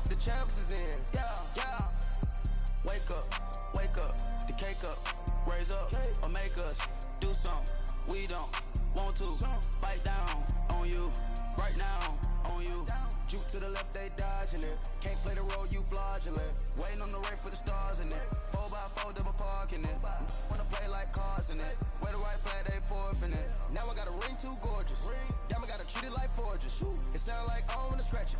the champs is in. Yeah, yeah. Wake up, the cake up, raise up, or make us do something we don't want to. Bite down on you, right now on you. Juke to the left, they dodging it. Can't play the role, you fraudulent. Waiting on the race for the stars in it. 4x4 double parking it. Wanna play like cars in it. Where the right flag, they forfeit it. Now I got a ring too gorgeous. Damn, I gotta treat it like forges. It sound like I wanna scratch it.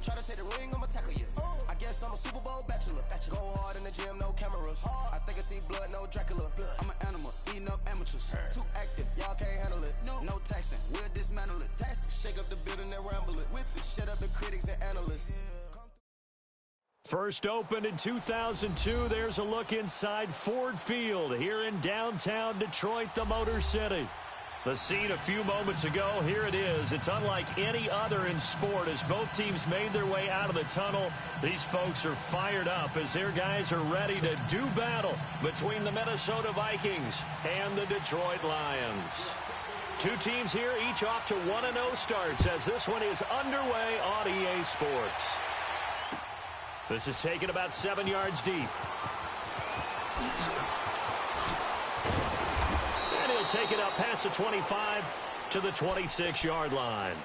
Try to take the ring, I'ma tackle you. I guess I'm a Super Bowl bachelor. Go hard in the gym, no cameras. I think I see blood, no Dracula. I'm an animal, eating up amateurs. Too active, y'all can't handle it. No taxing, we'll dismantle it. Shake up the building and ramble it. Shut up the critics and analysts. First opened in 2002, there's a look inside Ford Field here in downtown Detroit, the Motor City. The scene a few moments ago, here it is. It's unlike any other in sport as both teams made their way out of the tunnel. These folks are fired up as their guys are ready to do battle between the Minnesota Vikings and the Detroit Lions. Two teams here, each off to 1-0 starts as this one is underway on EA Sports. This is taken about 7 yards deep. And he'll take it up past the 25 to the 26-yard line.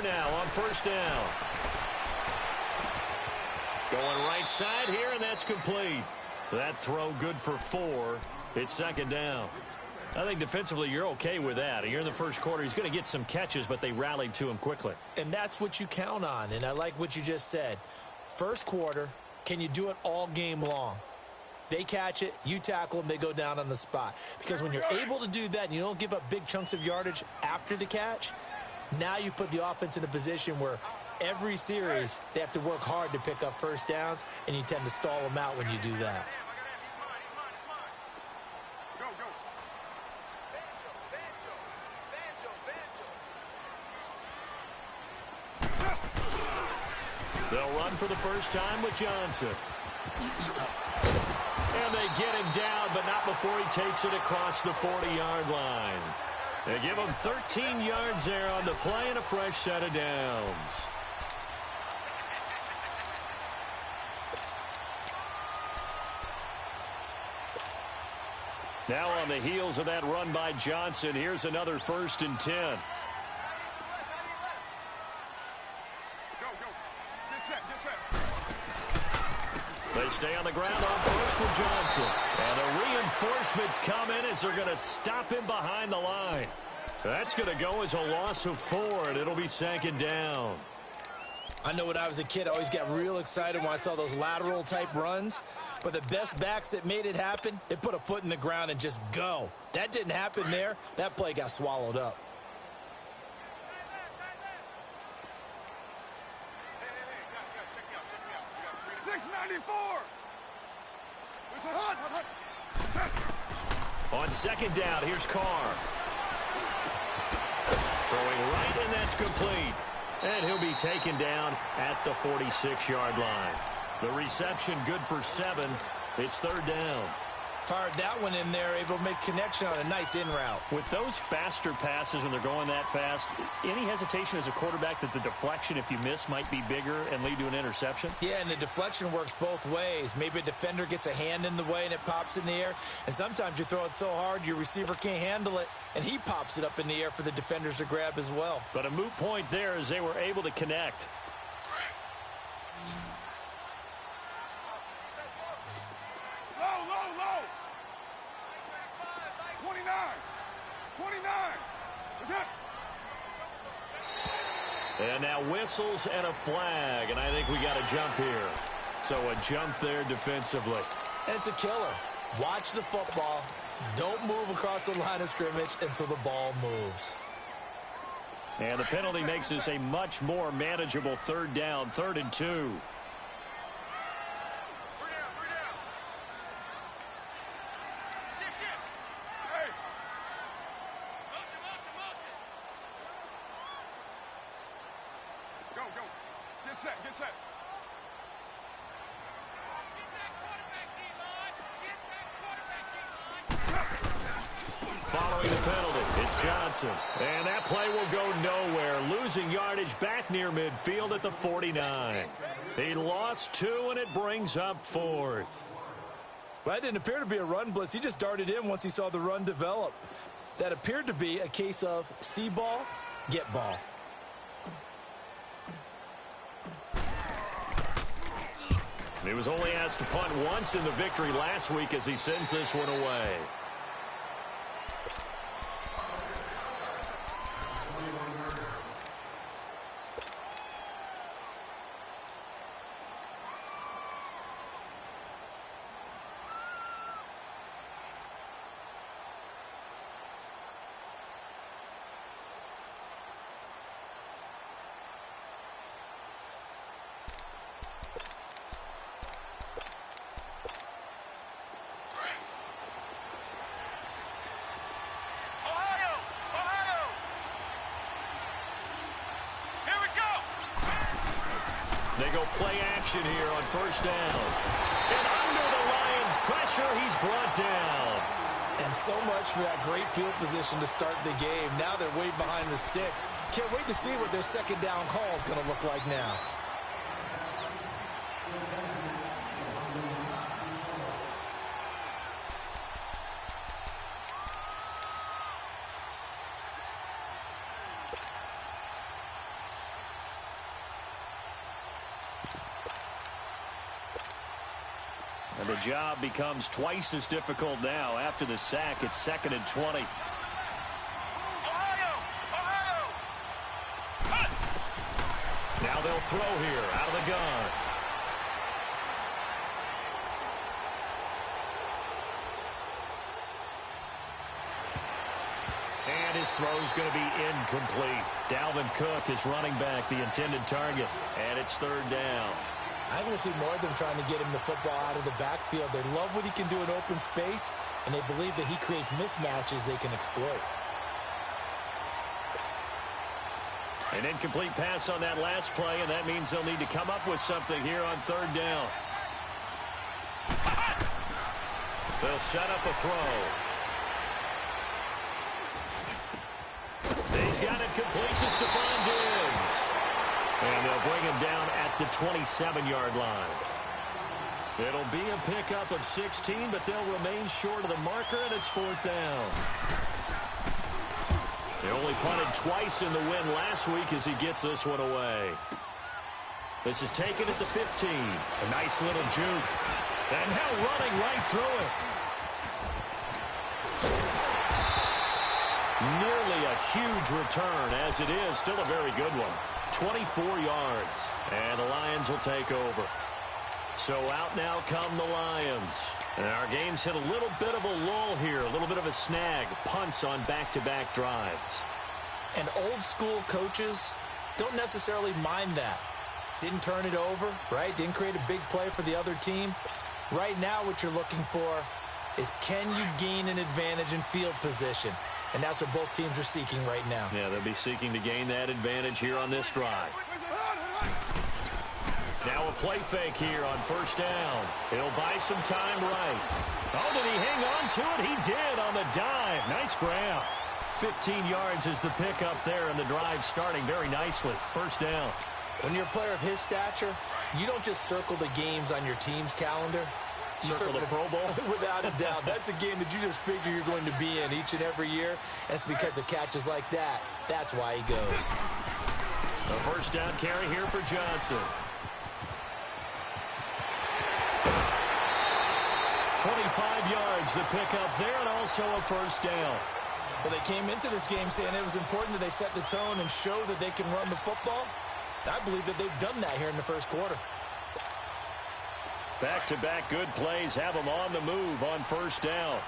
Now on first down. Going right side here, and that's complete. That throw good for 4. It's second down. I think defensively you're okay with that. You're in the first quarter. He's going to get some catches, but they rallied to him quickly. And that's what you count on, and I like what you just said. First quarter, can you do it all game long? They catch it, you tackle them, they go down on the spot. Because when you're able to do that and you don't give up big chunks of yardage after the catch, now you put the offense in a position where every series they have to work hard to pick up first downs, and you tend to stall them out when you do that. They'll run for the first time with Johnson. And they get him down, but not before he takes it across the 40-yard line. They give him 13 yards there on the play and a fresh set of downs. Now on the heels of that run by Johnson, here's another 1st and 10. They stay on the ground on first with Johnson. And the reinforcements come in as they're going to stop him behind the line. That's going to go as a loss of 4, and it'll be second down. I know when I was a kid, I always got real excited when I saw those lateral-type runs. But the best backs that made it happen, they put a foot in the ground and just go. That didn't happen there. That play got swallowed up. On second down, here's Carr. Throwing right, and that's complete. And he'll be taken down at the 46-yard line. The reception good for 7. It's third down. Fired that one in there, able to make connection on a nice in route. With those faster passes when they're going that fast, any hesitation as a quarterback that the deflection, if you miss, might be bigger and lead to an interception? Yeah, and the deflection works both ways. Maybe a defender gets a hand in the way and it pops in the air. And sometimes you throw it so hard your receiver can't handle it, and he pops it up in the air for the defenders to grab as well. But a moot point there as they were able to connect. And now whistles and a flag, and I think we got a jump here. So a jump there defensively. And it's a killer. Watch the football. Don't move across the line of scrimmage until the ball moves. And the penalty makes this a much more manageable third down, 3rd and 2. Get set. Following the penalty, it's Johnson. And that play will go nowhere, losing yardage back near midfield at the 49. He lost 2, and it brings up 4th. Well, that didn't appear to be a run blitz. He just darted in once he saw the run develop. That appeared to be a case of see ball, get ball. He was only asked to punt once in the victory last week as he sends this one away. They go play action here on 1st down. And under the Lions' pressure, he's brought down. And so much for that great field position to start the game. Now they're way behind the sticks. Can't wait to see what their 2nd down call is going to look like now. And the job becomes twice as difficult now after the sack. It's 2nd and 20. Now they'll throw here out of the gun. And his throw's going to be incomplete. Dalvin Cook is running back, the intended target. And it's 3rd down. I want to see more of them trying to get him the football out of the backfield. They love what he can do in open space, and they believe that he creates mismatches they can exploit. An incomplete pass on that last play, and that means they'll need to come up with something here on 3rd down. They'll set up a throw. He's got it complete to Stephon Diggs. And they'll bring him down at the 27-yard line. It'll be a pickup of 16, but they'll remain short of the marker, and it's 4th down. They only punted twice in the win last week as he gets this one away. This is taken at the 15. A nice little juke. And now running right through it. Nearly a huge return, as it is. Still a very good one. 24 yards. And the Lions will take over. So out now come the Lions. And our game's hit a little bit of a lull here. A little bit of a snag. Punts on back-to-back drives. And old school coaches don't necessarily mind that. Didn't turn it over, right? Didn't create a big play for the other team. Right now what you're looking for is, can you gain an advantage in field position? And that's what both teams are seeking right now. Yeah, they'll be seeking to gain that advantage here on this drive. Now a play fake here on 1st down. He'll buy some time right. Oh, did he hang on to it? He did on the dive. Nice grab. 15 yards is the pickup there, and the drive starting very nicely. 1st down. When you're a player of his stature, you don't just circle the games on your team's calendar. You circle the Pro Bowl? Without a doubt. That's a game that you just figure you're going to be in each and every year. And it's because of catches like that. That's why he goes. A 1st down carry here for Johnson. 25 yards the pickup there, and also a 1st down. Well, they came into this game saying it was important that they set the tone and show that they can run the football. I believe that they've done that here in the 1st quarter. Back-to-back good plays have them on the move on first down.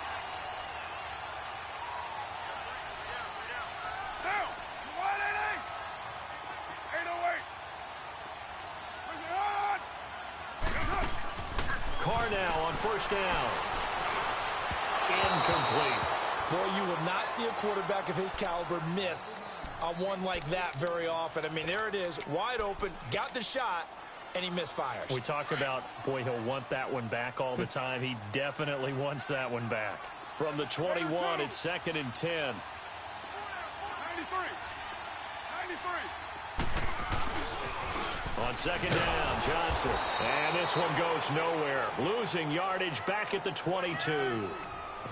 Carr now on first down. Incomplete. Boy, you will not see a quarterback of his caliber miss on one like that very often. I mean, there it is, wide open, got the shot, and he misfires. We talk about, boy, he'll want that one back all the time. He definitely wants that one back. From the 21, it's 2nd and 10. 93. On second down, Johnson. And this one goes nowhere. Losing yardage back at the 22.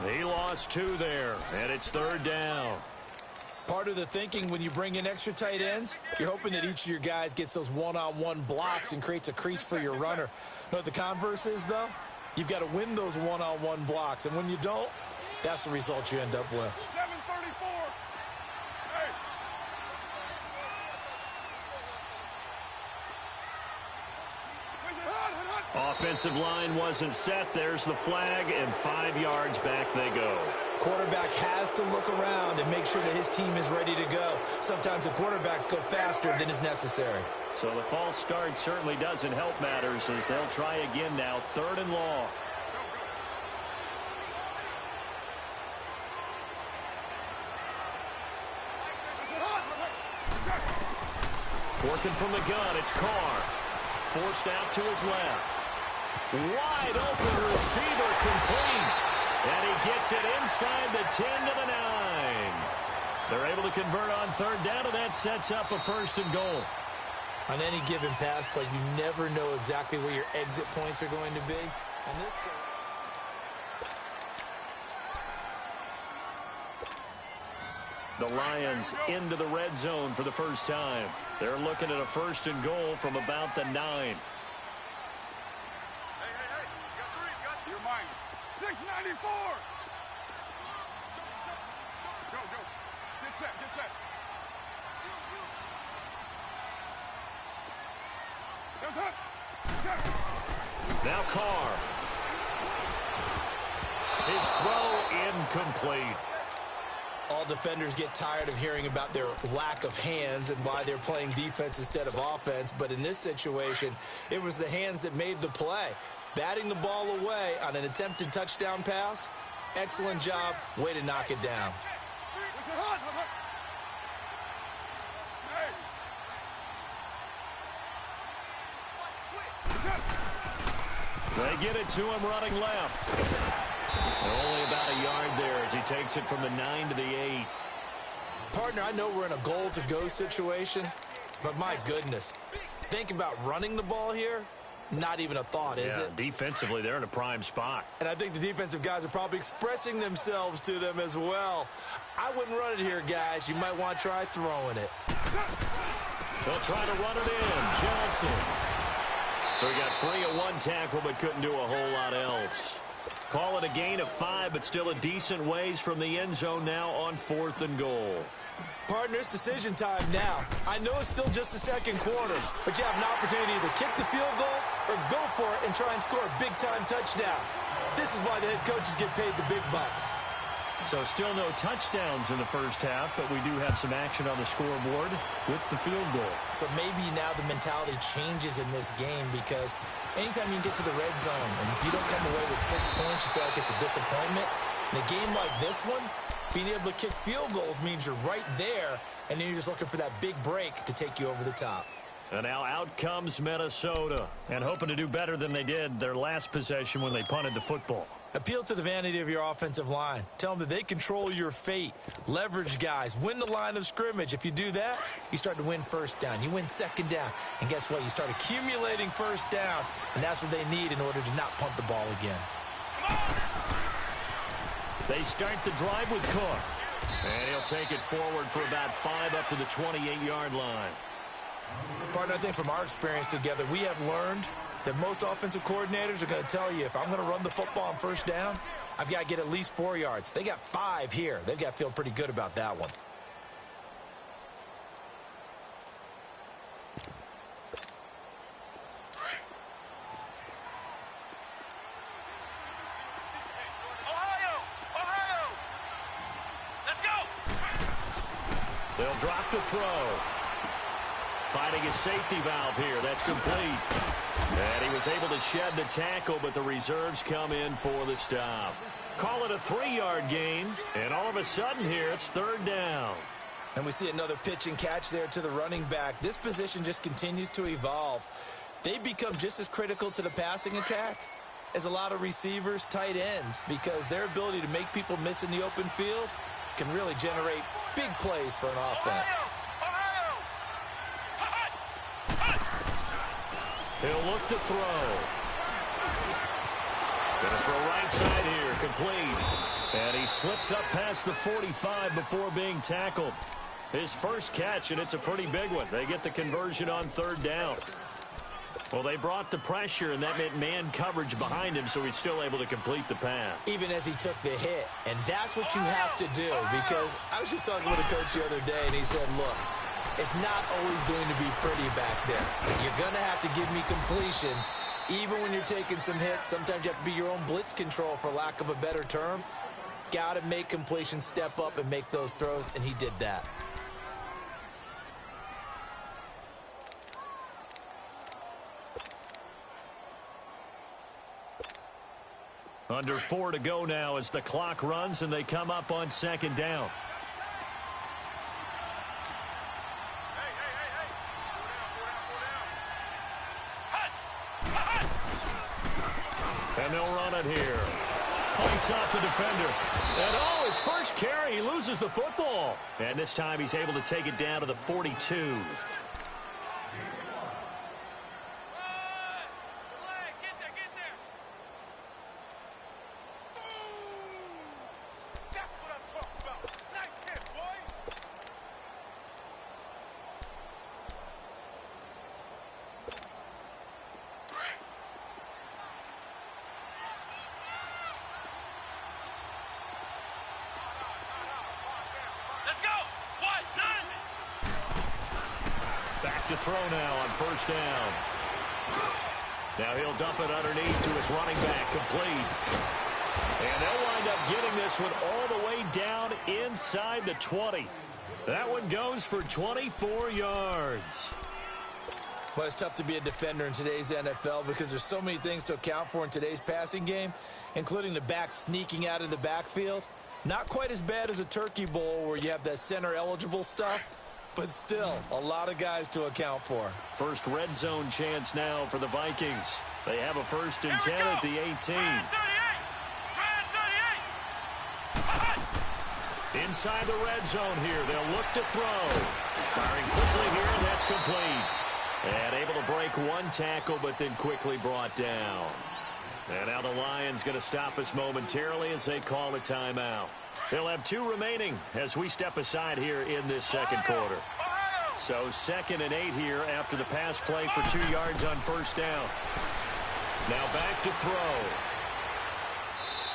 He lost 2 there, and it's 3rd down. Part of the thinking when you bring in extra tight ends, you're hoping that each of your guys gets those one-on-one blocks and creates a crease for your runner. You know what the converse is, though? You've got to win those one-on-one blocks, and when you don't, that's the result you end up with. 734. Hey. Offensive line wasn't set. There's the flag, and 5 yards back they go. Quarterback has to look around and make sure that his team is ready to go. Sometimes the quarterbacks go faster than is necessary. So the false start certainly doesn't help matters as they'll try again now. 3rd and long. Working from the gun, it's Carr. Forced out to his left. Wide open receiver complete. And he gets it inside the 10 to the 9. They're able to convert on 3rd down, and that sets up a 1st and goal. On any given pass play, you never know exactly where your exit points are going to be. On this play, the Lions into the red zone for the first time. They're looking at a 1st and goal from about the 9. Hey, you got 3, you got your mind. 694. Go. Get set. There's up. Now Carr. His throw incomplete. all defenders get tired of hearing about their lack of hands and why they're playing defense instead of offense. But in this situation, it was the hands that made the play. Batting the ball away on an attempted touchdown pass, excellent job, way to knock it down. They get it to him running left. Only about a yard there as he takes it from the 9 to the 8. Partner, I know we're in a goal-to-go situation, but my goodness, think about running the ball here. Not even a thought, is it? Defensively, they're in a prime spot. And I think the defensive guys are probably expressing themselves to them as well. I wouldn't run it here, guys. You might want to try throwing it. They'll try to run it in. Johnson. So he got free of one tackle but couldn't do a whole lot else. Call it a gain of 5, but still a decent ways from the end zone now on 4th and goal. Partner, it's decision time now. I know it's still just the second quarter, but you have an opportunity to either kick the field goal or go for it and try and score a big-time touchdown. This is why the head coaches get paid the big bucks. So still no touchdowns in the first half, but we do have some action on the scoreboard with the field goal. So maybe now the mentality changes in this game because anytime you get to the red zone and if you don't come away with 6 points, you feel like it's a disappointment. In a game like this one, being able to kick field goals means you're right there, and then you're just looking for that big break to take you over the top. And now out comes Minnesota, and hoping to do better than they did their last possession when they punted the football. Appeal to the vanity of your offensive line. Tell them that they control your fate. Leverage guys. Win the line of scrimmage. If you do that, you start to win first down. You win second down. And guess what? You start accumulating first downs, and that's what they need in order to not punt the ball again. They start the drive with Cook. And he'll take it forward for about 5 up to the 28-yard line. Partner, I think from our experience together, we have learned that most offensive coordinators are going to tell you, if I'm going to run the football on first down, I've got to get at least 4 yards. They got 5 here. They've got to feel pretty good about that one. They'll drop the throw. Finding his safety valve here. That's complete. And he was able to shed the tackle, but the reserves come in for the stop. Call it a 3-yard gain, and all of a sudden here it's third down. And we see another pitch and catch there to the running back. This position just continues to evolve. They become just as critical to the passing attack as a lot of receivers, tight ends, because their ability to make people miss in the open field can really generate big plays for an offense. He'll look to throw. Gonna throw right side here, complete. And he slips up past the 45 before being tackled. His first catch, and it's a pretty big one. They get the conversion on third down. Well, they brought the pressure, and that meant man coverage behind him, so he's still able to complete the pass. Even as he took the hit, and that's what you have to do, because I was just talking with a coach the other day, and he said, look, it's not always going to be pretty back there. You're going to have to give me completions. Even when you're taking some hits, sometimes you have to be your own blitz control, for lack of a better term. Got to make completions, step up, and make those throws, and he did that. Under 4 to go now as the clock runs, and they come up on second down. And they'll run it here. Fights off the defender. And oh, his first carry, he loses the football. And this time he's able to take it down to the 42. To throw now on first down. Now he'll dump it underneath to his running back, complete. And they'll wind up getting this one all the way down inside the 20. That one goes for 24 yards. Well, it's tough to be a defender in today's NFL because there's so many things to account for in today's passing game, including the back sneaking out of the backfield. Not quite as bad as a turkey bowl where you have that center-eligible stuff, but still, a lot of guys to account for. First red zone chance now for the Vikings. They have a 1st and 10 at the 18. Inside the red zone here. They'll look to throw. Firing quickly here, and that's complete. And able to break one tackle, but then quickly brought down. And now the Lions going to stop us momentarily as they call a timeout. They'll have 2 remaining as we step aside here in this second quarter. So 2nd and 8 here after the pass play for 2 yards on first down. Now back to throw.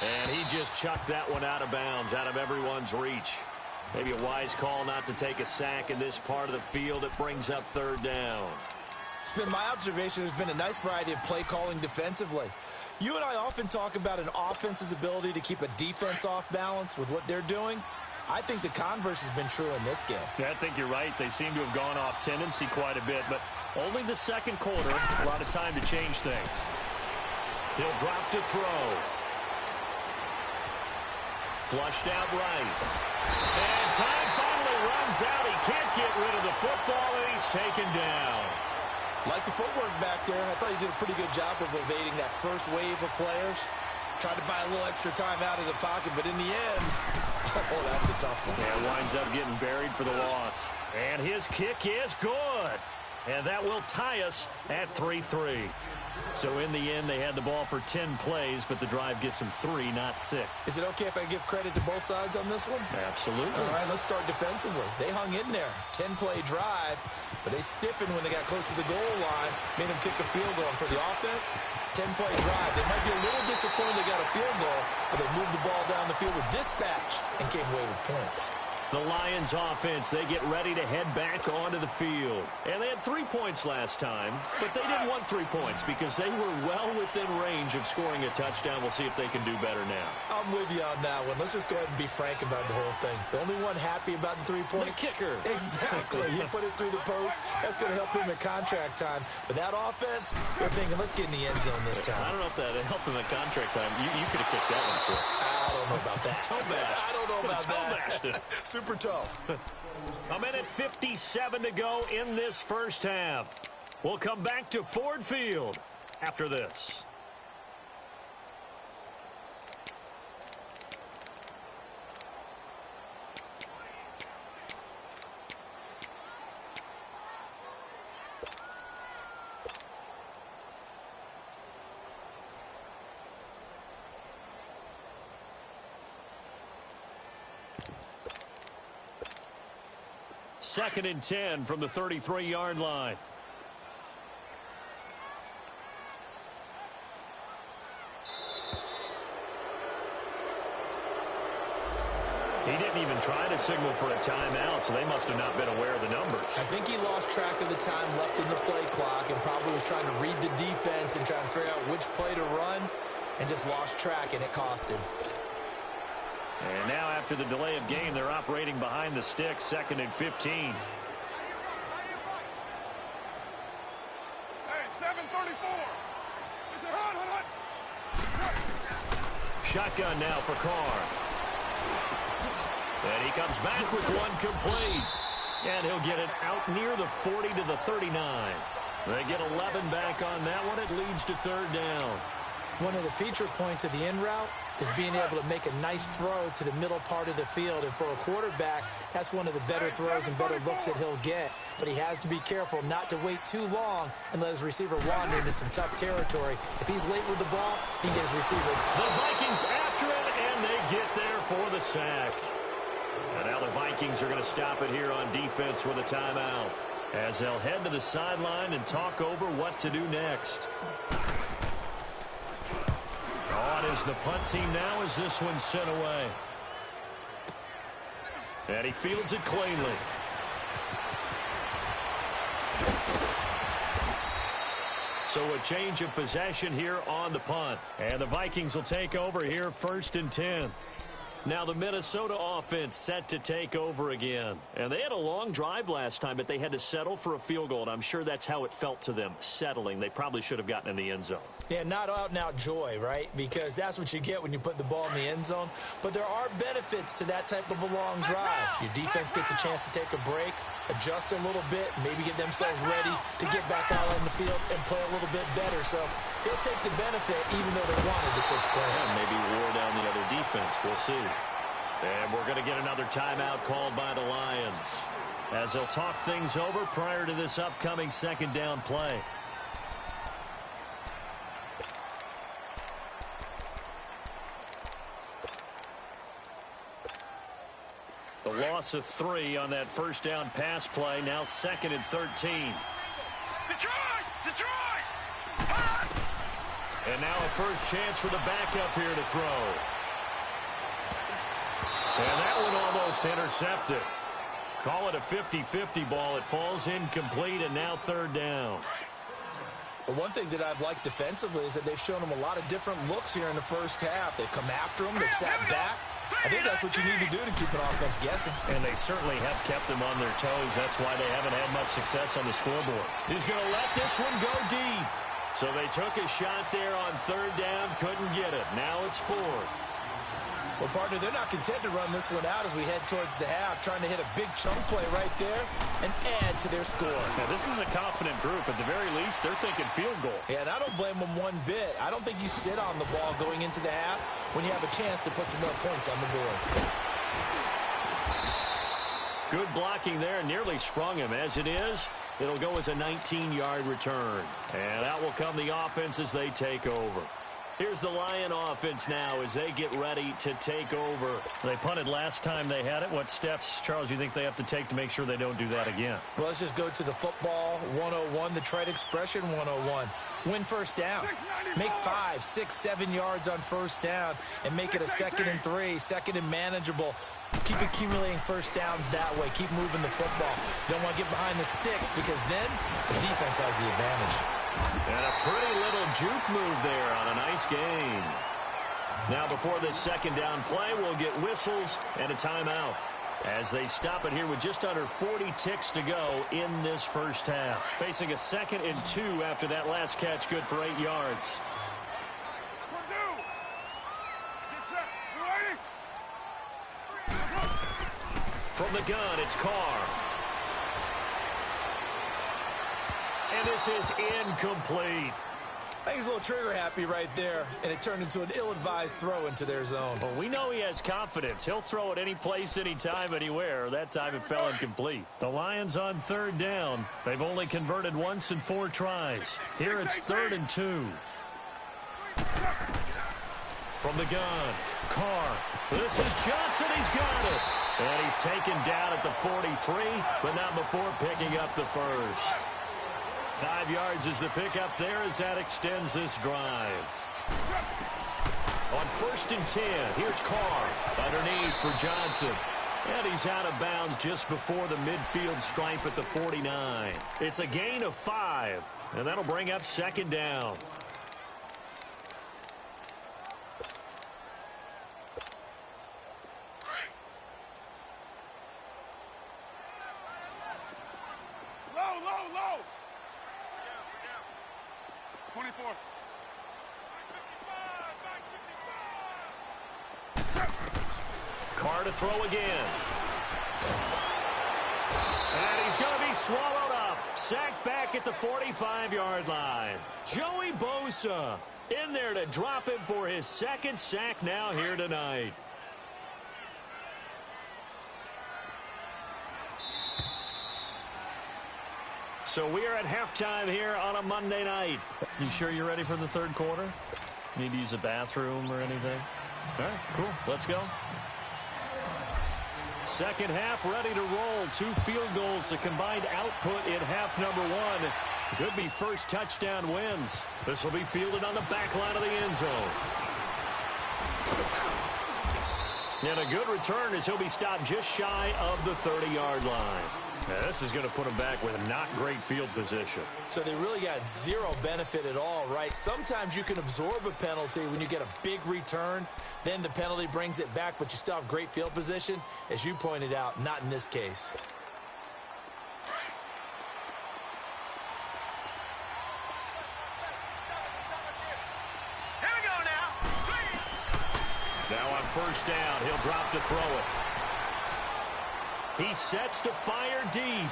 And he just chucked that one out of bounds, out of everyone's reach. Maybe a wise call not to take a sack in this part of the field. It brings up third down. It's been my observation there's been a nice variety of play calling defensively. You and I often talk about an offense's ability to keep a defense off balance with what they're doing. I think the converse has been true in this game. Yeah, I think you're right. They seem to have gone off tendency quite a bit, but only the second quarter, a lot of time to change things. He'll drop to throw. Flushed out right. And time finally runs out. He can't get rid of the football, and he's taken down. Like the footwork back there, I thought he did a pretty good job of evading that first wave of players. Tried to buy a little extra time out of the pocket, but in the end, oh, that's a tough one. Yeah, winds up getting buried for the loss. And his kick is good. And that will tie us at 3-3. So in the end, they had the ball for 10 plays, but the drive gets them 3, not 6. Is it okay if I give credit to both sides on this one? Absolutely. All right, let's start defensively. They hung in there. 10-play drive, but they stiffened when they got close to the goal line, made them kick a field goal. And for the offense, 10-play drive. They might be a little disappointed they got a field goal, but they moved the ball down the field with dispatch and came away with points. The Lions offense, they get ready to head back onto the field. And they had 3 points last time, but they didn't want 3 points because they were well within range of scoring a touchdown. We'll see if they can do better now. I'm with you on that one. Let's just go ahead and be frank about the whole thing. The only one happy about the 3-point. The kicker. Exactly. He put it through the post. That's going to help him in contract time. But that offense, they're thinking, let's get in the end zone this time. I don't know if that helped him in contract time. You could have kicked that one for it. I don't know about that. Toe bash. I don't know about that. Toe bashed it. Super toe. A minute 57 to go in this first half. We'll come back to Ford Field after this. Second and 10 from the 33-yard line. He didn't even try to signal for a timeout, so they must have not been aware of the numbers. I think he lost track of the time left in the play clock and probably was trying to read the defense and trying to figure out which play to run and just lost track, and it cost him. And now after the delay of game, they're operating behind the sticks, second and 15. Hey, 7:34. Shotgun now for Carr. And he comes back with one complete. And he'll get it out near the 40 to the 39. They get 11 back on that one. It leads to third down. One of the feature points of the in route is being able to make a nice throw to the middle part of the field. And for a quarterback, that's one of the better throws and better looks that he'll get. But he has to be careful not to wait too long and let his receiver wander into some tough territory. If he's late with the ball, he gets his receiver. The Vikings after it, and they get there for the sack. And now the Vikings are going to stop it here on defense with a timeout, as they'll head to the sideline and talk over what to do next. On is the punt team now as this one's sent away. And he fields it cleanly. So a change of possession here on the punt. And the Vikings will take over here first and 10. Now the Minnesota offense set to take over again. And they had a long drive last time, but they had to settle for a field goal. And I'm sure that's how it felt to them, settling. They probably should have gotten in the end zone. Yeah, not out-and-out joy, right? Because that's what you get when you put the ball in the end zone. But there are benefits to that type of a long drive. Your defense gets a chance to take a break, adjust a little bit, maybe get themselves ready to get back out on the field and play a little bit better. So they'll take the benefit even though they wanted the 6 points. Yeah, maybe wore down the other defense. We'll see. And we're going to get another timeout called by the Lions, as they'll talk things over prior to this upcoming second down play. The loss of 3 on that first down pass play. Now second and 13. Detroit! And now a first chance for the backup here to throw. And that one almost intercepted. Call it a 50-50 ball. It falls incomplete, and now third down. But one thing that I've liked defensively is that they've shown them a lot of different looks here in the first half. They've come after them. They've sat back. I think that's what you need to do to keep an offense guessing. And they certainly have kept them on their toes. That's why they haven't had much success on the scoreboard. He's going to let this one go deep. So they took a shot there on third down, couldn't get it. Now it's 4. Well, partner, they're not content to run this one out as we head towards the half, trying to hit a big chunk play right there and add to their score. Now, this is a confident group. At the very least, they're thinking field goal. Yeah, and I don't blame them one bit. I don't think you sit on the ball going into the half when you have a chance to put some more points on the board. Good blocking there, nearly sprung him. As it is, it'll go as a 19-yard return. And out will come the offense as they take over. Here's the Lion offense now as they get ready to take over. They punted last time they had it. What steps, Charles, you think they have to take to make sure they don't do that again? Well, let's just go to the football 101, the trite expression 101. Win first down. Make 5, 6, 7 yards on first down and make it a 2nd and 3, 2nd and manageable. Keep accumulating first downs that way. Keep moving the football. You don't want to get behind the sticks because then the defense has the advantage. And a pretty little juke move there on a nice gain. Now before this second down play, we'll get whistles and a timeout as they stop it here with just under 40 ticks to go in this first half. Facing a 2nd and 2 after that last catch, good for 8 yards. From the gun, it's Carr. And this is incomplete. I think he's a little trigger happy right there, and it turned into an ill-advised throw into their zone. Well, we know he has confidence. He'll throw it any place, anytime, anywhere. That time it fell incomplete. The Lions on 3rd down. They've only converted once in 4 tries. Here it's 3rd and 2. From the gun, Carr. This is Johnson. He's got it. And he's taken down at the 43, but not before picking up the first. 5 yards is the pickup there as that extends this drive. On 1st and 10, here's Carr underneath for Johnson. And he's out of bounds just before the midfield stripe at the 49. It's a gain of 5, and that'll bring up 2nd down. Low. 24. Carr to throw again. And he's going to be swallowed up. Sacked back at the 45-yard line. Joey Bosa in there to drop him for his 2nd sack now here tonight. So we are at halftime here on a Monday night. You sure you're ready for the 3rd quarter? Need to use a bathroom or anything? All right, cool. Let's go. Second half ready to roll. 2 field goals, the combined output in half number 1. Could be first touchdown wins. This will be fielded on the back line of the end zone. And a good return as he'll be stopped just shy of the 30-yard line. Now, this is going to put him back with not great field position. So they really got 0 benefit at all, right? Sometimes you can absorb a penalty when you get a big return. Then the penalty brings it back, but you still have great field position. As you pointed out, not in this case. Here we go now. Now on 1st down, he'll drop to throw it. He sets to fire deep.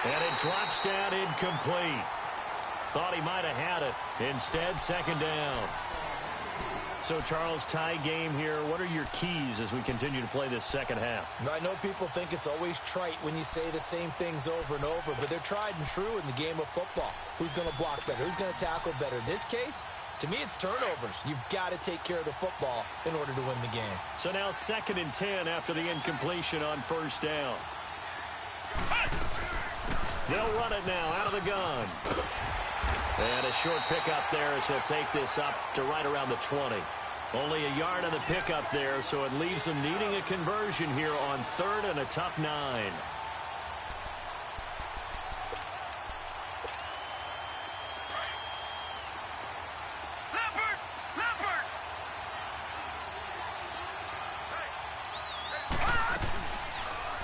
And it drops down incomplete. Thought he might have had it. Instead, 2nd down. So, Charles, tie game here. What are your keys as we continue to play this second half? I know people think it's always trite when you say the same things over and over, but they're tried and true in the game of football. Who's going to block better? Who's going to tackle better? In this case, to me, it's turnovers. You've got to take care of the football in order to win the game. So now 2nd and 10 after the incompletion on 1st down. They'll run it now out of the gun. And a short pickup there as he'll take this up to right around the 20. Only a yard on the pickup there, so it leaves them needing a conversion here on 3rd and a tough 9.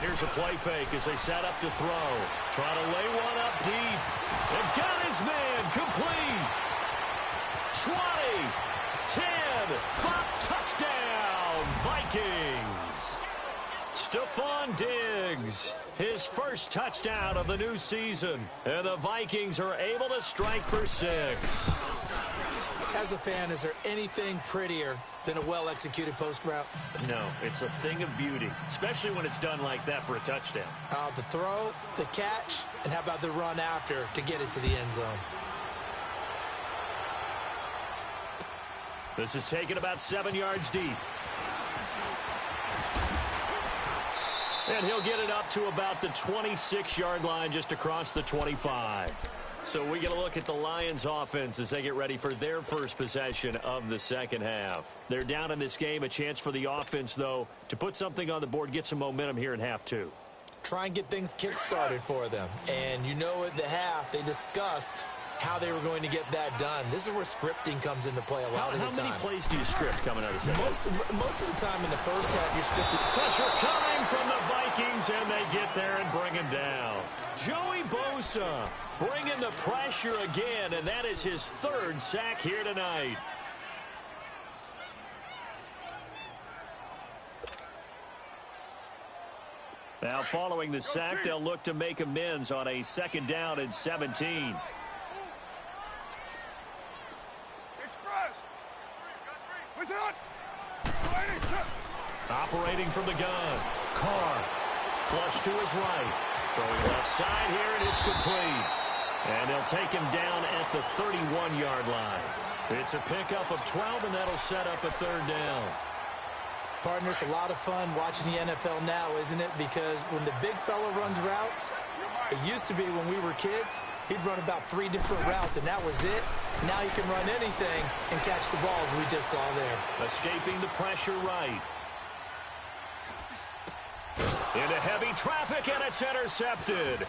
Here's a play fake as they set up to throw. Trying to lay one up deep. And got his man complete. 20, 10, 5, touchdown, Vikings. Stephon Diggs, his first touchdown of the new season. And the Vikings are able to strike for 6. As a fan, is there anything prettier than a well-executed post route? No, it's a thing of beauty, especially when it's done like that for a touchdown. The throw, the catch, and how about the run after to get it to the end zone? This is taken about 7 yards deep. And he'll get it up to about the 26-yard line, just across the 25. So we get a look at the Lions offense as they get ready for their first possession of the second half. They're down in this game. A chance for the offense, though, to put something on the board, get some momentum here in half two. Try and get things kick-started for them. And you know at the half, they discussed how they were going to get that done. This is where scripting comes into play a lot of the time. How many plays do you script coming out of the second? Most of the time in the first half, you're scripting. Pressure coming from the Vikings, and they get there and bring him down. Joey Bosa bringing the pressure again, and that is his third sack here tonight. Now, following the sack, they'll look to make amends on a 2nd down and 17. Operating from the gun. Carr. Flush to his right. Throwing left side here, and it's complete. And they'll take him down at the 31-yard line. It's a pickup of 12, and that'll set up a 3rd down. Partner, it's a lot of fun watching the NFL now, isn't it? Because when the big fella runs routes, it used to be when we were kids, he'd run about 3 different routes, and that was it. Now he can run anything and catch the balls we just saw there. Escaping the pressure right. Into heavy traffic, and it's intercepted.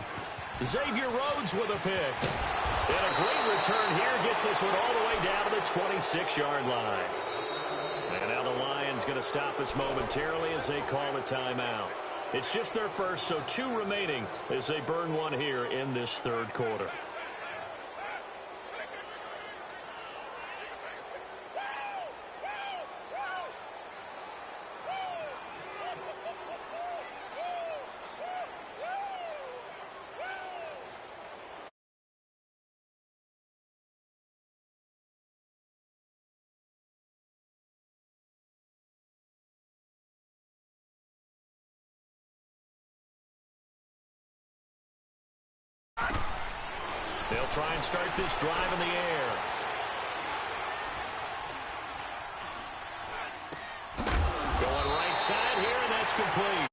Xavier Rhodes with a pick. And a great return here gets this one all the way down to the 26-yard line. And now the Lions going to stop us momentarily as they call a timeout. It's just their first, so 2 remaining as they burn one here in this 3rd quarter. They'll try and start this drive in the air. Going right side here, and that's complete.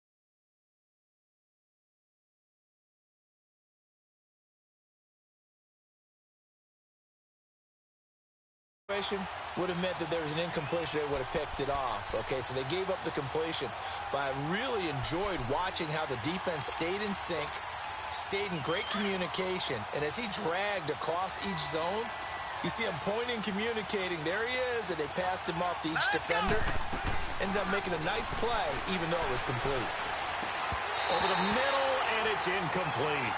Would have meant that there was an incompletion. They would have picked it off. Okay, so they gave up the completion. But I really enjoyed watching how the defense stayed in sync, stayed in great communication, and as he dragged across each zone, you see him pointing, communicating. There he is, and they passed him off to each defender. Ended up making a nice play, even though it was complete. Over the middle, and it's incomplete.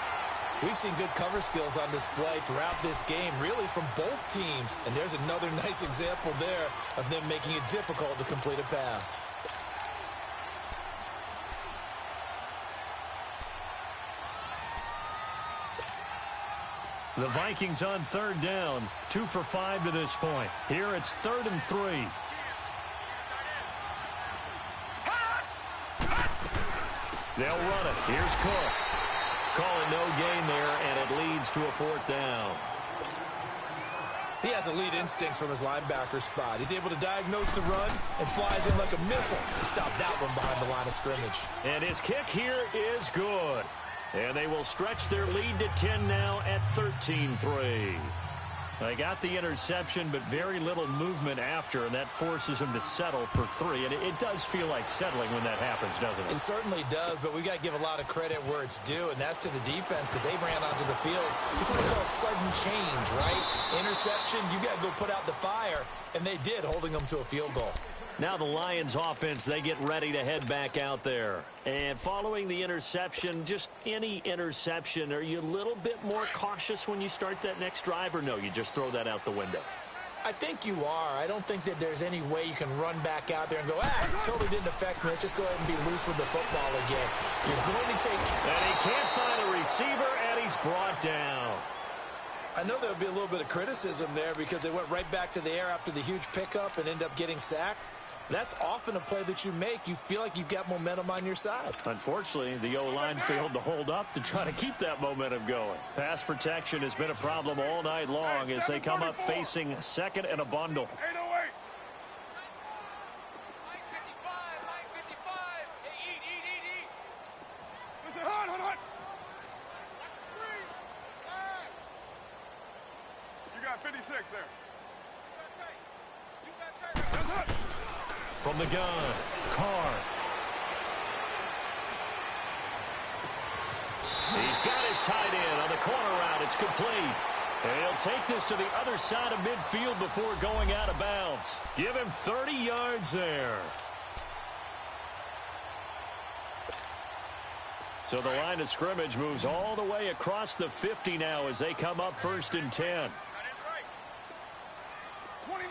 We've seen good cover skills on display throughout this game, really from both teams. And there's another nice example there of them making it difficult to complete a pass. The Vikings on 3rd down, 2 for 5 to this point. Here it's 3rd and 3. They'll run it. Here's Cook. Call it no gain there, and it leads to a 4th down. He has elite instincts from his linebacker spot. He's able to diagnose the run and flies in like a missile to stop that one behind the line of scrimmage. And his kick here is good. And they will stretch their lead to 10 now at 13-3. They got the interception, but very little movement after, and that forces him to settle for 3. And it does feel like settling when that happens, doesn't it? It certainly does, but we got to give a lot of credit where it's due, and that's to the defense because they ran onto the field. It's what we call sudden change, right? Interception, you got to go put out the fire, and they did, holding them to a field goal. Now the Lions offense, they get ready to head back out there. And following the interception, just any interception, are you a little bit more cautious when you start that next drive, or no, you just throw that out the window? I think you are. I don't think that there's any way you can run back out there and go, totally didn't affect me. Let's just go ahead and be loose with the football again. You're going to take... And he can't find a receiver, and he's brought down. I know there would be a little bit of criticism there because they went right back to the air after the huge pickup and ended up getting sacked. That's often a play that you make. You feel like you've got momentum on your side. Unfortunately, the O-line failed to hold up to try to keep that momentum going. Pass protection has been a problem all night long as they come up facing 2nd and a bundle. 808. From the gun, Carr. He's got his tight end on the corner route. It's complete. And he'll take this to the other side of midfield before going out of bounds. Give him 30 yards there. So the line of scrimmage moves all the way across the 50 now as they come up 1st and 10. 29.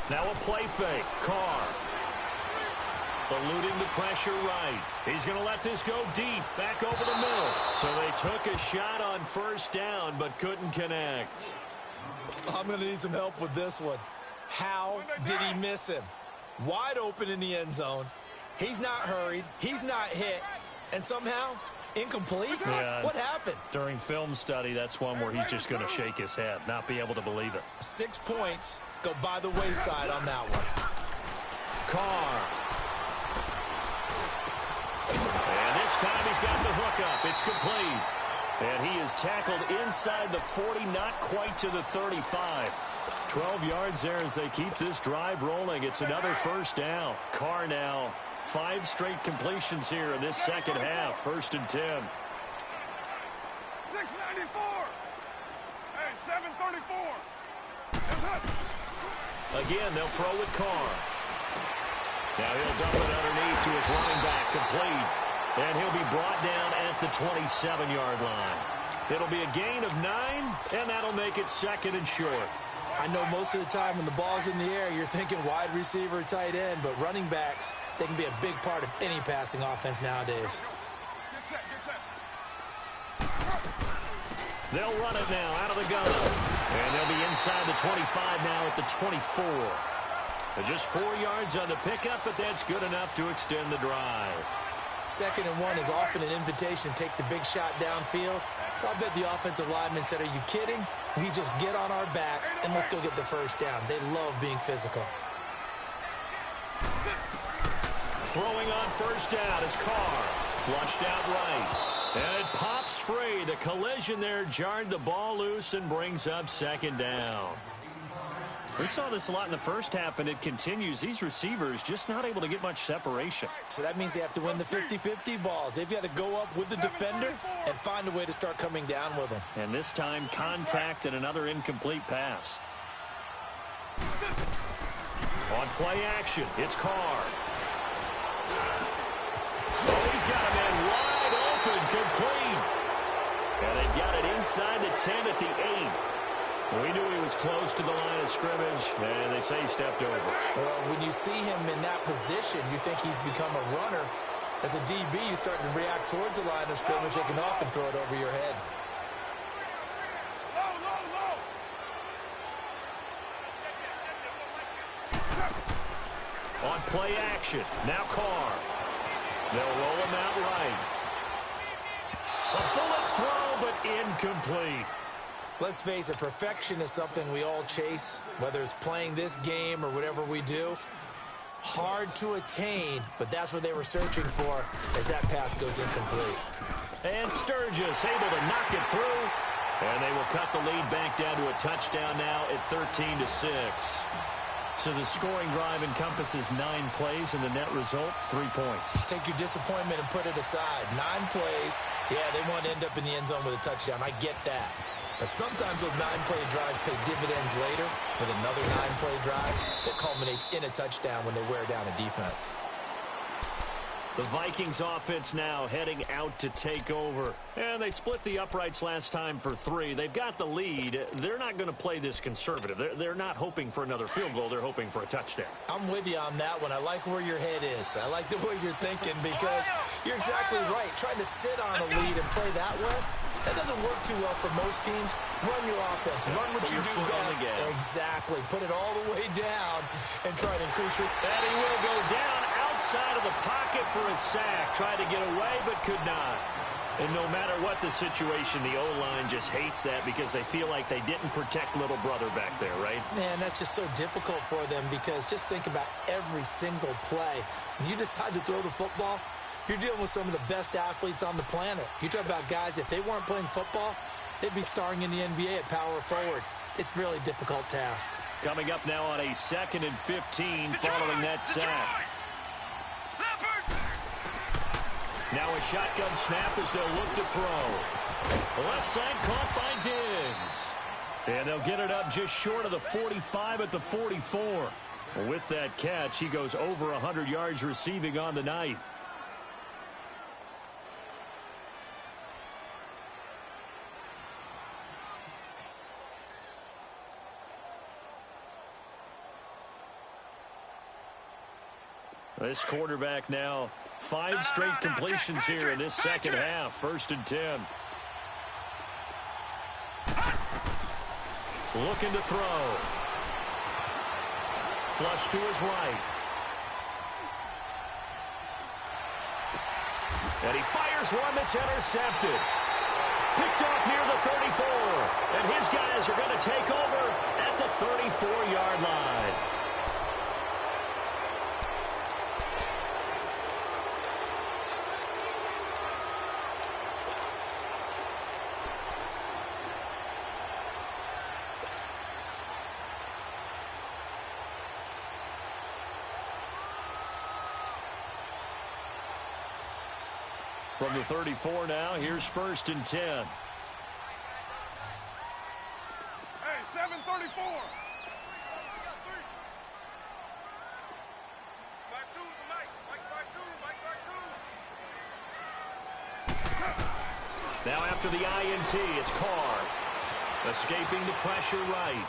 Now a play fake. Carr. Eluding the pressure right. He's going to let this go deep. Back over the middle. So they took a shot on 1st down but couldn't connect. I'm going to need some help with this one. How did he miss him? Wide open in the end zone. He's not hurried. He's not hit. And somehow, incomplete? Yeah, what happened? During film study, that's one where he's just going to shake his head, not be able to believe it. 6 points go by the wayside on that one. Carr. And this time he's got the hook up. It's complete. And he is tackled inside the 40, not quite to the 35. 12 yards there as they keep this drive rolling. It's another 1st down. Carr now 5 straight completions here in this second half. 1st and 10. 694. Hey, 734. Again, they'll throw with Carr. Now he'll dump it underneath to his running back, complete. And he'll be brought down at the 27-yard line. It'll be a gain of 9, and that'll make it 2nd and short. I know most of the time when the ball's in the air, you're thinking wide receiver, tight end, but running backs, they can be a big part of any passing offense nowadays. Get set, get set. They'll run it now out of the gun. And they'll be inside the 25 now at the 24. Just 4 yards on the pickup, but that's good enough to extend the drive. 2nd and 1 is often an invitation to take the big shot downfield. I bet the offensive lineman said, are you kidding? We just get on our backs and let's go get the 1st down. They love being physical. Throwing on 1st down is Carr. Flushed out right. And it pops free. The collision there jarred the ball loose and brings up 2nd down. We saw this a lot in the first half, and it continues. These receivers just not able to get much separation. So that means they have to win the 50-50 balls. They've got to go up with the defender and find a way to start coming down with them. And this time, contact and another incomplete pass. On play action, it's Carr. Oh, he's got a man wide open, complete. And they've got it inside the 10 at the 8. We knew he was close to the line of scrimmage, and they say he stepped over. Well, when you see him in that position, you think he's become a runner. As a DB, you start to react towards the line of scrimmage. They can often throw it over your head. On play action, now Carr. They'll roll him out right. A bullet throw, but incomplete. Let's face it, perfection is something we all chase, whether it's playing this game or whatever we do. Hard to attain, but that's what they were searching for as that pass goes incomplete. And Sturgis able to knock it through. And they will cut the lead back down to a touchdown now at 13-6. So the scoring drive encompasses 9 plays, and the net result, 3 points. Take your disappointment and put it aside. 9 plays, yeah, they want to end up in the end zone with a touchdown. I get that. But sometimes those 9-play drives pay dividends later with another 9-play drive that culminates in a touchdown when they wear down a defense. The Vikings offense now heading out to take over. And they split the uprights last time for 3. They've got the lead. They're not going to play this conservative. They're not hoping for another field goal. They're hoping for a touchdown. I'm with you on that one. I like where your head is. I like the way you're thinking because you're exactly right. Trying to sit on a lead and play that way, that doesn't work too well for most teams. Run your offense. Run what you do best. Exactly. Put it all the way down and try to increase your... And he will go down outside of the pocket for a sack. Tried to get away, but could not. And no matter what the situation, the O-line just hates that because they feel like they didn't protect little brother back there, right? Man, that's just so difficult for them because just think about every single play. When you decide to throw the football, you're dealing with some of the best athletes on the planet. You talk about guys, if they weren't playing football, they'd be starring in the NBA at power forward. It's a really difficult task. Coming up now on a 2nd and 15 following that sack. Now a shotgun snap as they'll look to throw. The left side caught by Diggs. And they'll get it up just short of the 45 at the 44. With that catch, he goes over 100 yards receiving on the night. This quarterback now 5 straight completions here in this second half. 1st and 10. Looking to throw. Flush to his right. And he fires one that's intercepted. Picked off near the 34. And his guys are going to take over at the 34-yard line. From the 34 now, here's 1st and 10. Hey, 734. Now after the INT, it's Carr. Escaping the pressure right.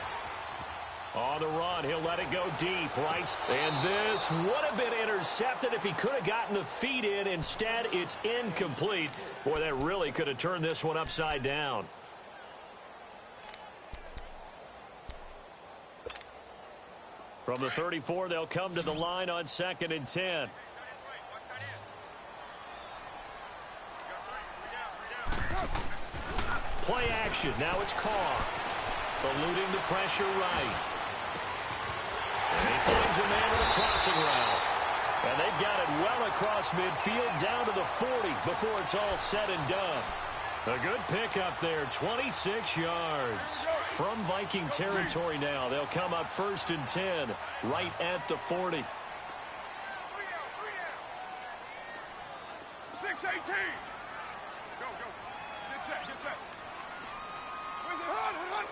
On the run, he'll let it go deep, right? And this would have been intercepted if he could have gotten the feet in. Instead, it's incomplete. Boy, that really could have turned this one upside down. From the 34, they'll come to the line on 2nd and 10. Play action. Now it's Carr. Eluding the pressure right. And he finds a man with a crossing route. And they've got it well across midfield down to the 40 before it's all said and done. A good pickup there, 26 yards. From Viking territory now, they'll come up 1st and 10 right at the 40. 6-18. Go. Get set. Where's it? Hunt.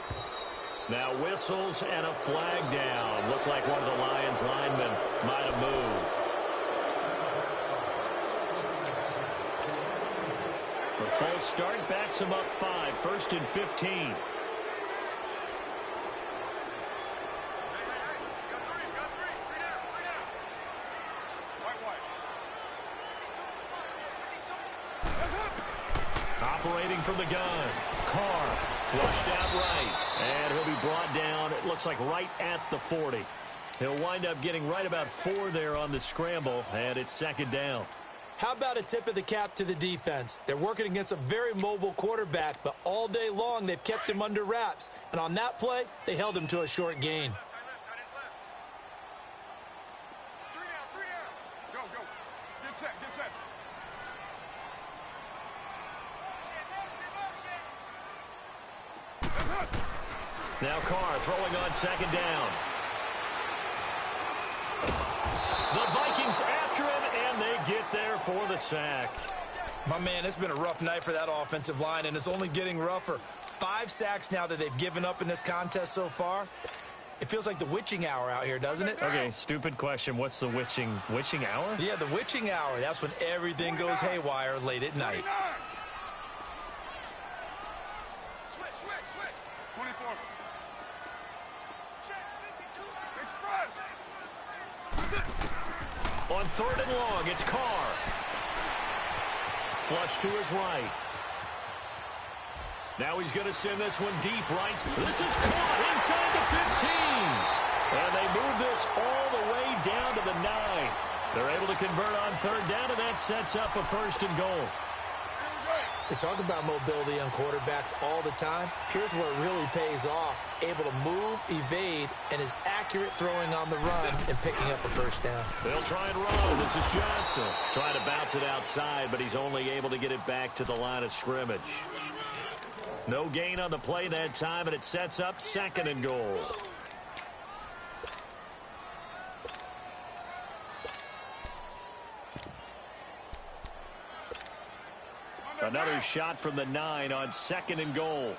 Now whistles and a flag down. Looked like one of the Lions linemen might have moved. The false start backs him up 5. 1st and 15. Operating from the gun. Carr flushed out right. And he'll be brought down, it looks like right at the 40. He'll wind up getting right about 4 there on the scramble, and it's 2nd down. How about a tip of the cap to the defense? They're working against a very mobile quarterback, but all day long they've kept him under wraps. And on that play, they held him to a short gain. Go. Get set. Now Carr throwing on 2nd down. The Vikings after him, and they get there for the sack. My man, it's been a rough night for that offensive line, and it's only getting rougher. 5 sacks now that they've given up in this contest so far. It feels like the witching hour out here, doesn't it? Okay, stupid question. What's the witching hour? Yeah, the witching hour. That's when everything goes haywire late at night. 24. On 3rd and long, it's Carr. Flush to his right. Now he's going to send this one deep right. This is caught inside the 15. And they move this all the way down to the 9. They're able to convert on 3rd down, and that sets up a 1st and goal. They talk about mobility on quarterbacks all the time. Here's where it really pays off. Able to move, evade, and is accurate throwing on the run and picking up a 1st down. They'll try and run. This is Johnson. Trying to bounce it outside, but he's only able to get it back to the line of scrimmage. No gain on the play that time, and it sets up 2nd and goal. Another shot from the 9 on 2nd and goal.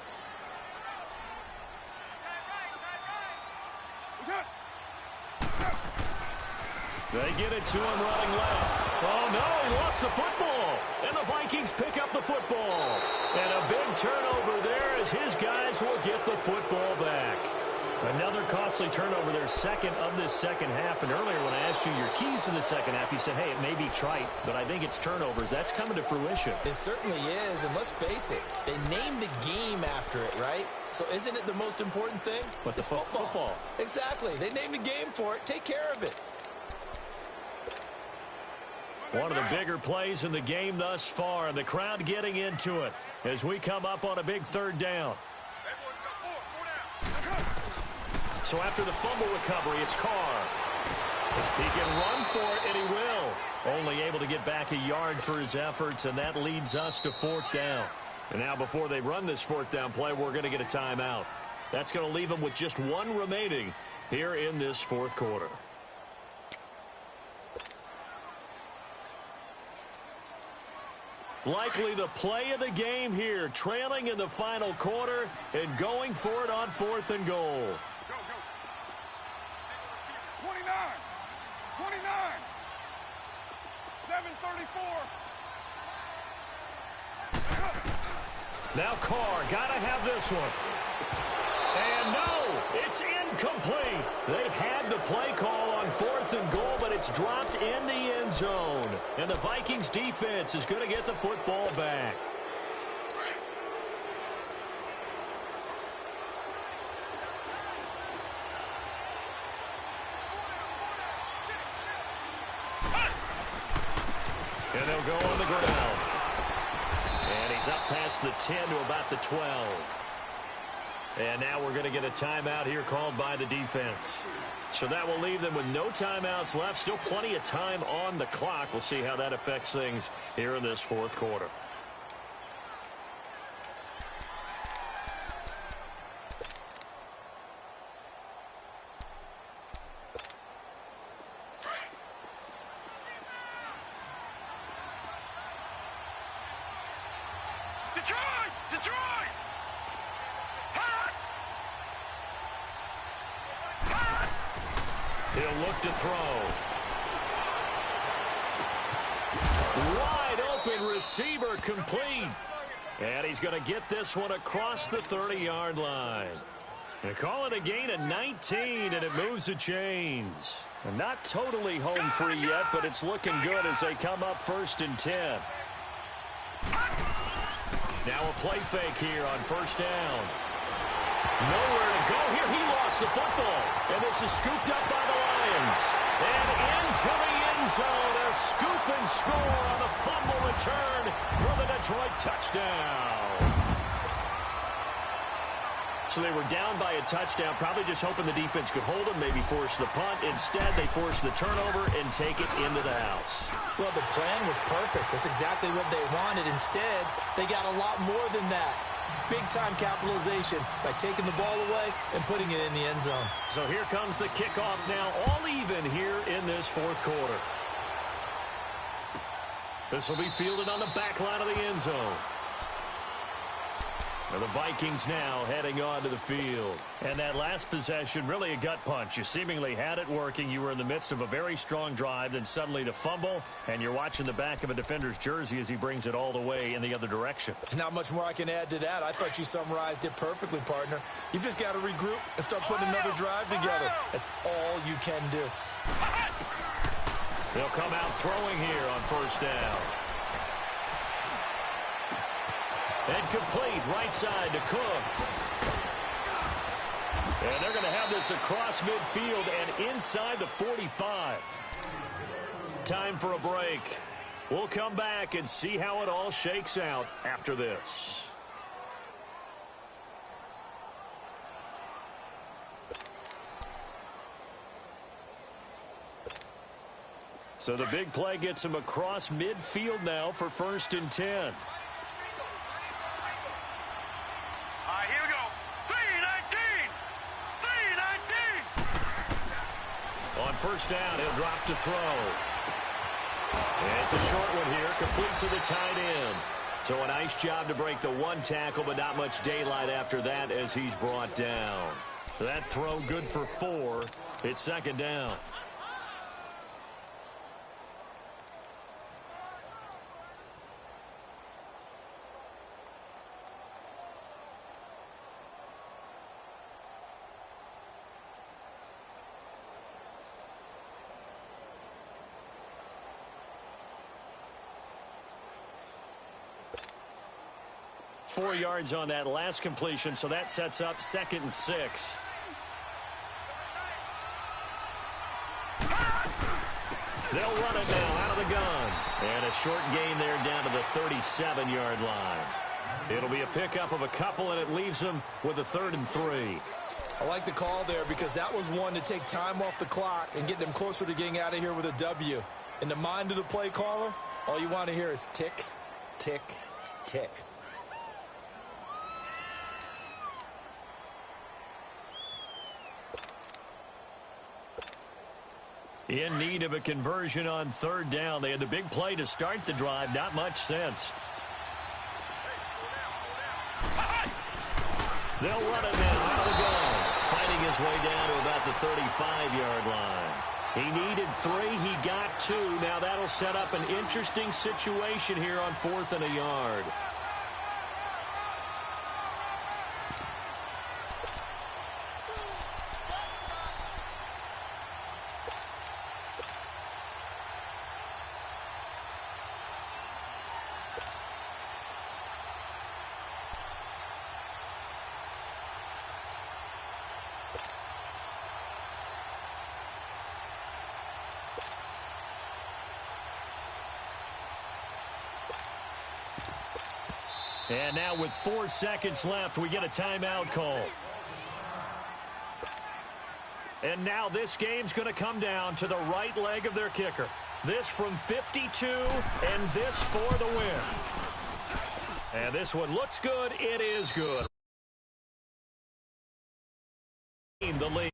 They get it to him running left. Oh, no, he lost the football. And the Vikings pick up the football. And a big turnover there as his guys will get the football back. Another costly turnover, their 2nd of this second half. And earlier when I asked you your keys to the second half, you said, hey, it may be trite, but I think it's turnovers. That's coming to fruition. It certainly is, and let's face it, they named the game after it, right? So isn't it the most important thing? But the football. Exactly. They named the game for it. Take care of it. One of the bigger plays in the game thus far, and the crowd getting into it as we come up on a big 3rd down. So after the fumble recovery, it's Carr. He can run for it, and he will. Only able to get back a yard for his efforts, and that leads us to 4th down. And now before they run this 4th down play, we're going to get a timeout. That's going to leave them with just 1 remaining here in this 4th quarter. Likely the play of the game here, trailing in the final quarter and going for it on 4th and goal. Go, go. 29. 29. 7:34. Now Carr, gotta have this one. And no, it's incomplete. They had the play call on 4th and goal, but it's dropped in the end zone. And the Vikings defense is going to get the football back. And they'll go on the ground. And he's up past the 10 to about the 12. And now we're going to get a timeout here called by the defense. So that will leave them with no timeouts left. Still plenty of time on the clock. We'll see how that affects things here in this 4th quarter. Detroit! Detroit! He'll look to throw. Wide open receiver complete. And he's going to get this one across the 30-yard line. They call it a gain of 19, and it moves the chains. And not totally home free yet, but it's looking good as they come up 1st and 10. Now a play fake here on 1st down. Nowhere to go here. He lost the football. And this is scooped up by the Lions. And into the end zone. A scoop and score on the fumble return for the Detroit touchdown. So they were down by a touchdown, probably just hoping the defense could hold them, maybe force the punt. Instead, they forced the turnover and take it into the house. Well, the plan was perfect. That's exactly what they wanted. Instead, they got a lot more than that. Big-time capitalization by taking the ball away and putting it in the end zone. So here comes the kickoff now, all even here in this 4th quarter. This will be fielded on the back line of the end zone. And the Vikings now heading onto the field. And that last possession, really a gut punch. You seemingly had it working. You were in the midst of a very strong drive. Then suddenly the fumble, and you're watching the back of a defender's jersey as he brings it all the way in the other direction. There's not much more I can add to that. I thought you summarized it perfectly, partner. You've just got to regroup and start putting another drive together. That's all you can do. They'll come out throwing here on 1st down. And complete right side to Cook. And they're going to have this across midfield and inside the 45. Time for a break. We'll come back and see how it all shakes out after this. So the big play gets him across midfield now for 1st and 10. first down. He'll drop to throw. And it's a short one here, complete to the tight end. So a nice job to break the one tackle, but not much daylight after that as he's brought down. That throw good for 4. It's second down. Four yards on that last completion, so that sets up 2nd and 6. They'll run it now out of the gun. And a short gain there down to the 37-yard line. It'll be a pickup of a couple, and it leaves them with a 3rd and 3. I like the call there because that was one to take time off the clock and get them closer to getting out of here with a W. In the mind of the play caller, all you want to hear is tick, tick, tick. In need of a conversion on 3rd down. They had the big play to start the drive. Not much sense. They'll run it now out of the gun. Finding his way down to about the 35-yard line. He needed 3. He got 2. Now that'll set up an interesting situation here on 4th and a yard. And now with 4 seconds left, we get a timeout call. And now this game's going to come down to the right leg of their kicker. This from 52, and this for the win. And this one looks good. It is good. The lead.